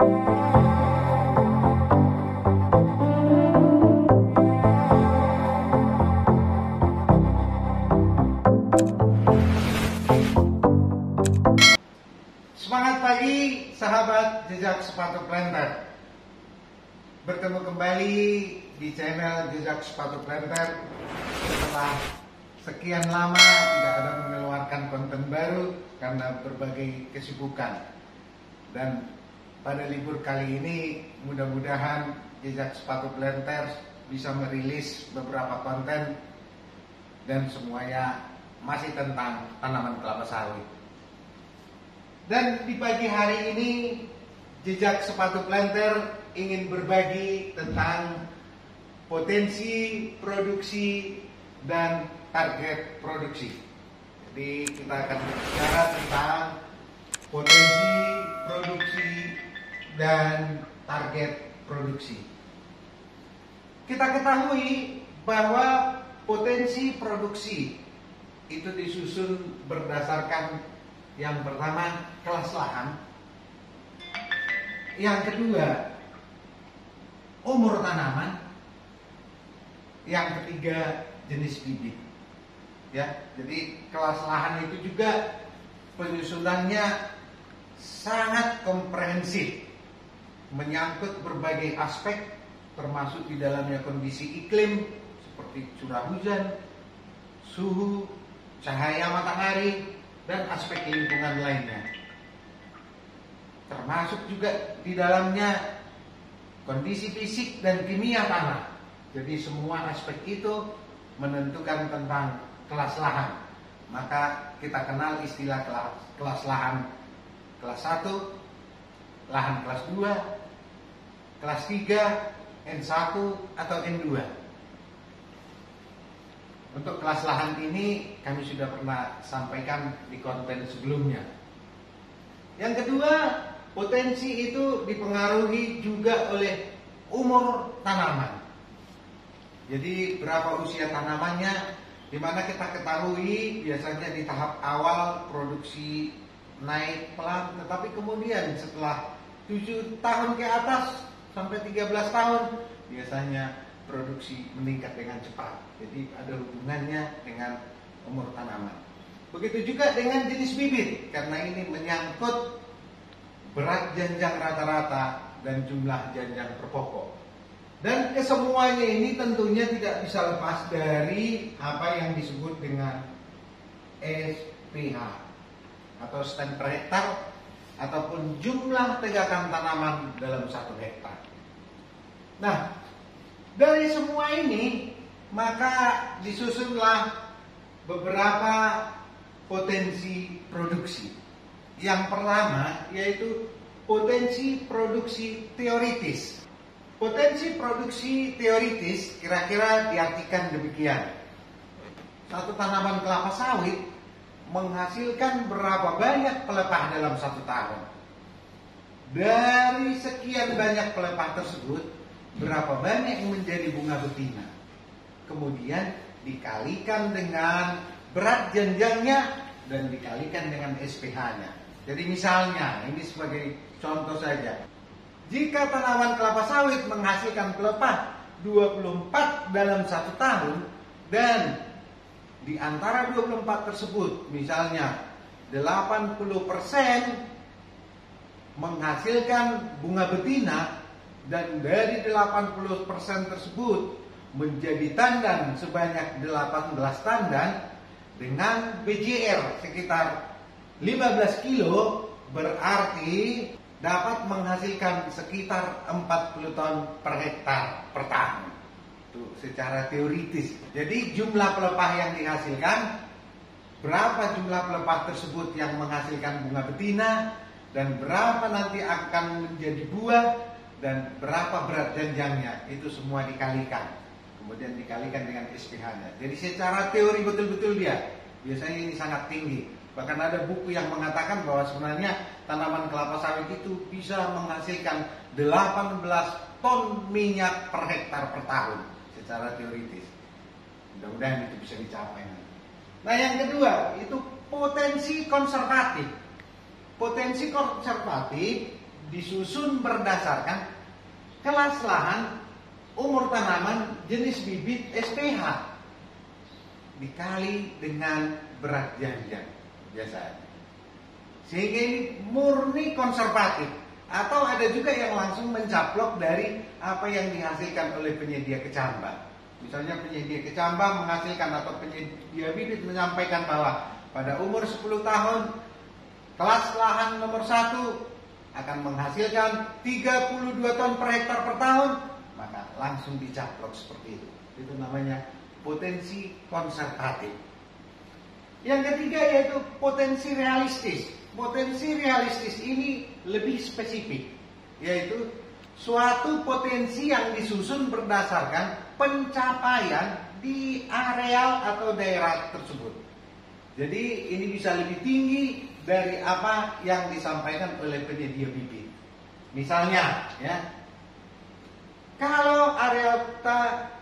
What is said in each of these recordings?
Semangat pagi sahabat jejak sepatu planter. Bertemu kembali di channel jejak sepatu planter setelah sekian lama tidak ada mengeluarkan konten baru karena berbagai kesibukan. Dan pada libur kali ini mudah-mudahan jejak sepatu planter bisa merilis beberapa konten dan semuanya masih tentang tanaman kelapa sawit. Dan di pagi hari ini jejak sepatu planter ingin berbagi tentang potensi produksi dan target produksi. Jadi kita akan bicara tentang potensi produksi dan target produksi. Kita ketahui bahwa potensi produksi itu disusun berdasarkan yang pertama kelas lahan, yang kedua umur tanaman, yang ketiga jenis bibit. Ya, jadi kelas lahan itu juga penyusunannya sangat komprehensif, menyangkut berbagai aspek, termasuk di dalamnya kondisi iklim seperti curah hujan, suhu, cahaya matahari, dan aspek lingkungan lainnya. Termasuk juga di dalamnya kondisi fisik dan kimia tanah. Jadi semua aspek itu menentukan tentang kelas lahan. Maka kita kenal istilah kelas lahan kelas 1, lahan kelas 2, kelas 3, N1 atau N2. Untuk kelas lahan ini kami sudah pernah sampaikan di konten sebelumnya. Yang kedua, potensi itu dipengaruhi juga oleh umur tanaman. Jadi berapa usia tanamannya, di mana kita ketahui biasanya di tahap awal produksi naik pelan, tetapi kemudian setelah 7 tahun ke atas sampai 13 tahun biasanya produksi meningkat dengan cepat. Jadi ada hubungannya dengan umur tanaman. Begitu juga dengan jenis bibit, karena ini menyangkut berat janjang rata-rata dan jumlah janjang per pokok. Dan kesemuanya ini tentunya tidak bisa lepas dari apa yang disebut dengan SPH atau stand per hektar ataupun jumlah tegakan tanaman dalam 1 hektar. Nah, dari semua ini maka disusunlah beberapa potensi produksi. Yang pertama yaitu potensi produksi teoritis. Potensi produksi teoritis kira-kira diartikan demikian. Satu tanaman kelapa sawit menghasilkan berapa banyak pelepah dalam 1 tahun. Dari sekian banyak pelepah tersebut, berapa banyak yang menjadi bunga betina. Kemudian dikalikan dengan berat janjangnya dan dikalikan dengan SPH-nya. Jadi misalnya, ini sebagai contoh saja. Jika tanaman kelapa sawit menghasilkan pelepah 24 dalam 1 tahun, dan di antara 24 tersebut misalnya 80% menghasilkan bunga betina, dan dari 80% tersebut menjadi tandan sebanyak 18 tandan dengan BJR sekitar 15 kilo, berarti dapat menghasilkan sekitar 40 ton per hektar per tahun. Itu secara teoritis. Jadi jumlah pelepah yang dihasilkan, berapa jumlah pelepah tersebut yang menghasilkan bunga betina, dan berapa nanti akan menjadi buah, dan berapa berat janjangnya, itu semua dikalikan. Kemudian dikalikan dengan SPH-nya. Jadi secara teori betul-betul dia, biasanya ini sangat tinggi. Bahkan ada buku yang mengatakan bahwa sebenarnya tanaman kelapa sawit itu bisa menghasilkan 18 ton minyak per hektar per tahun secara teoritis. Mudah-mudahan itu bisa dicapai. Nah, yang kedua itu potensi konservatif. Potensi konservatif disusun berdasarkan kelas lahan, umur tanaman, jenis bibit, SPH dikali dengan berat janjian biasanya. Sehingga ini murni konservatif. Atau ada juga yang langsung mencaplok dari apa yang dihasilkan oleh penyedia kecambah. Misalnya penyedia kecambah menghasilkan atau penyedia bibit menyampaikan bahwa pada umur 10 tahun kelas lahan nomor 1 akan menghasilkan 32 ton per hektar per tahun, maka langsung dicaplok seperti itu. Itu namanya potensi konservatif. Yang ketiga yaitu potensi realistis. Potensi realistis ini lebih spesifik, yaitu suatu potensi yang disusun berdasarkan pencapaian di areal atau daerah tersebut. Jadi ini bisa lebih tinggi dari apa yang disampaikan oleh penyedia bibit. Misalnya, ya, kalau areal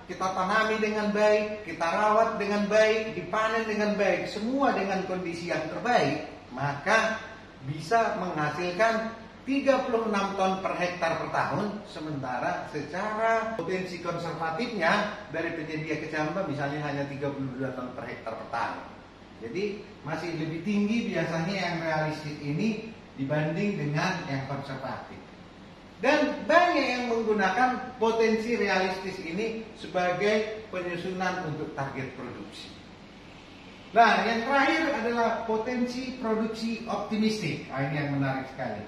kita tanami dengan baik, kita rawat dengan baik, dipanen dengan baik, semua dengan kondisi yang terbaik, maka bisa menghasilkan 36 ton per hektar per tahun. Sementara secara potensi konservatifnya dari penyedia kecambah misalnya hanya 32 ton per hektar per tahun. Jadi masih lebih tinggi biasanya yang realistis ini dibanding dengan yang konservatif. Dan banyak yang menggunakan potensi realistis ini sebagai penyusunan untuk target produksi. Nah, yang terakhir adalah potensi produksi optimistik. Nah, ini yang menarik sekali.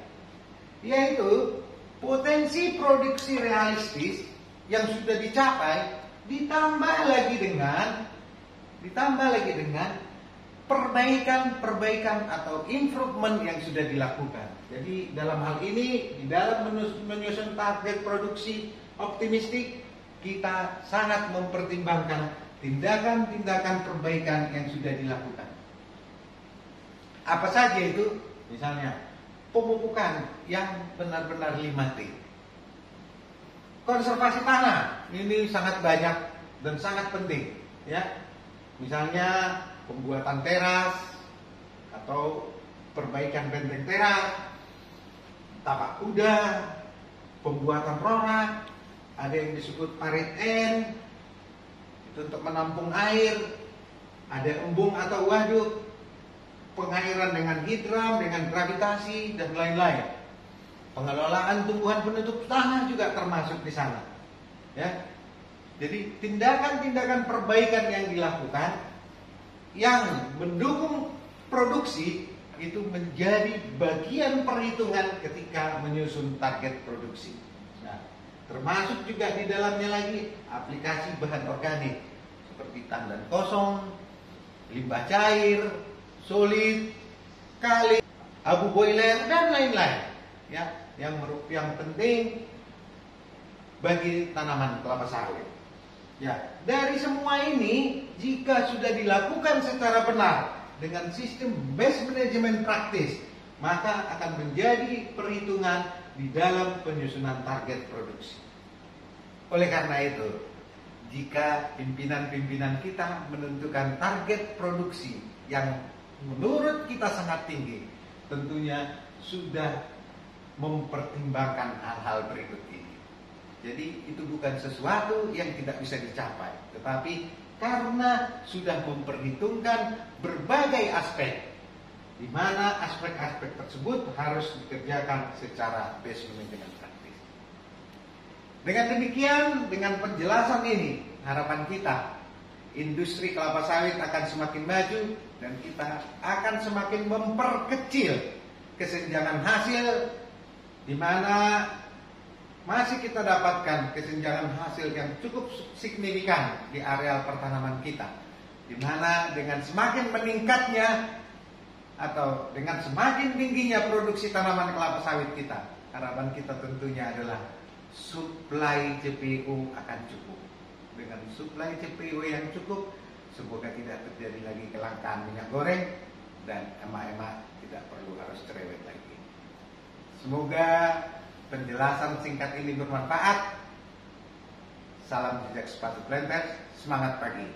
Yaitu potensi produksi realistis yang sudah dicapai ditambah lagi dengan perbaikan atau improvement yang sudah dilakukan. Jadi dalam hal ini, di dalam menyusun target produksi optimistik, kita sangat mempertimbangkan tindakan-tindakan perbaikan yang sudah dilakukan. Apa saja itu? Misalnya, pemupukan yang benar-benar 5T. Konservasi tanah, ini sangat banyak dan sangat penting, ya. Misalnya pembuatan teras atau perbaikan benteng teras, tapak kuda, pembuatan rora, ada yang disebut parit N, itu untuk menampung air, ada embung atau waduk, pengairan dengan hidram, dengan gravitasi dan lain-lain. Pengelolaan tumbuhan penutup tanah juga termasuk di sana. Ya. Jadi tindakan-tindakan perbaikan yang dilakukan yang mendukung produksi itu menjadi bagian perhitungan ketika menyusun target produksi. Nah, termasuk juga di dalamnya lagi aplikasi bahan organik seperti tandan kosong, limbah cair, solid, kali, abu boiler dan lain-lain. Ya, yang penting bagi tanaman kelapa sawit. Ya, dari semua ini jika sudah dilakukan secara benar dengan sistem best management practice, maka akan menjadi perhitungan di dalam penyusunan target produksi. Oleh karena itu, jika pimpinan-pimpinan kita menentukan target produksi yang menurut kita sangat tinggi, tentunya sudah mempertimbangkan hal-hal berikut ini. Jadi itu bukan sesuatu yang tidak bisa dicapai, tetapi karena sudah memperhitungkan berbagai aspek, di mana aspek-aspek tersebut harus dikerjakan secara best management practice. Dengan demikian, dengan penjelasan ini, harapan kita industri kelapa sawit akan semakin maju dan kita akan semakin memperkecil kesenjangan hasil, di mana masih kita dapatkan kesenjangan hasil yang cukup signifikan di areal pertanaman kita, di mana dengan semakin meningkatnya atau dengan semakin tingginya produksi tanaman kelapa sawit kita, harapan kita tentunya adalah suplai CPO akan cukup. Dengan suplai CPO yang cukup, semoga tidak terjadi lagi kelangkaan minyak goreng dan emak-emak tidak perlu harus cerewet lagi. Semoga penjelasan singkat ini bermanfaat. Salam jejak sepatu planters, semangat pagi.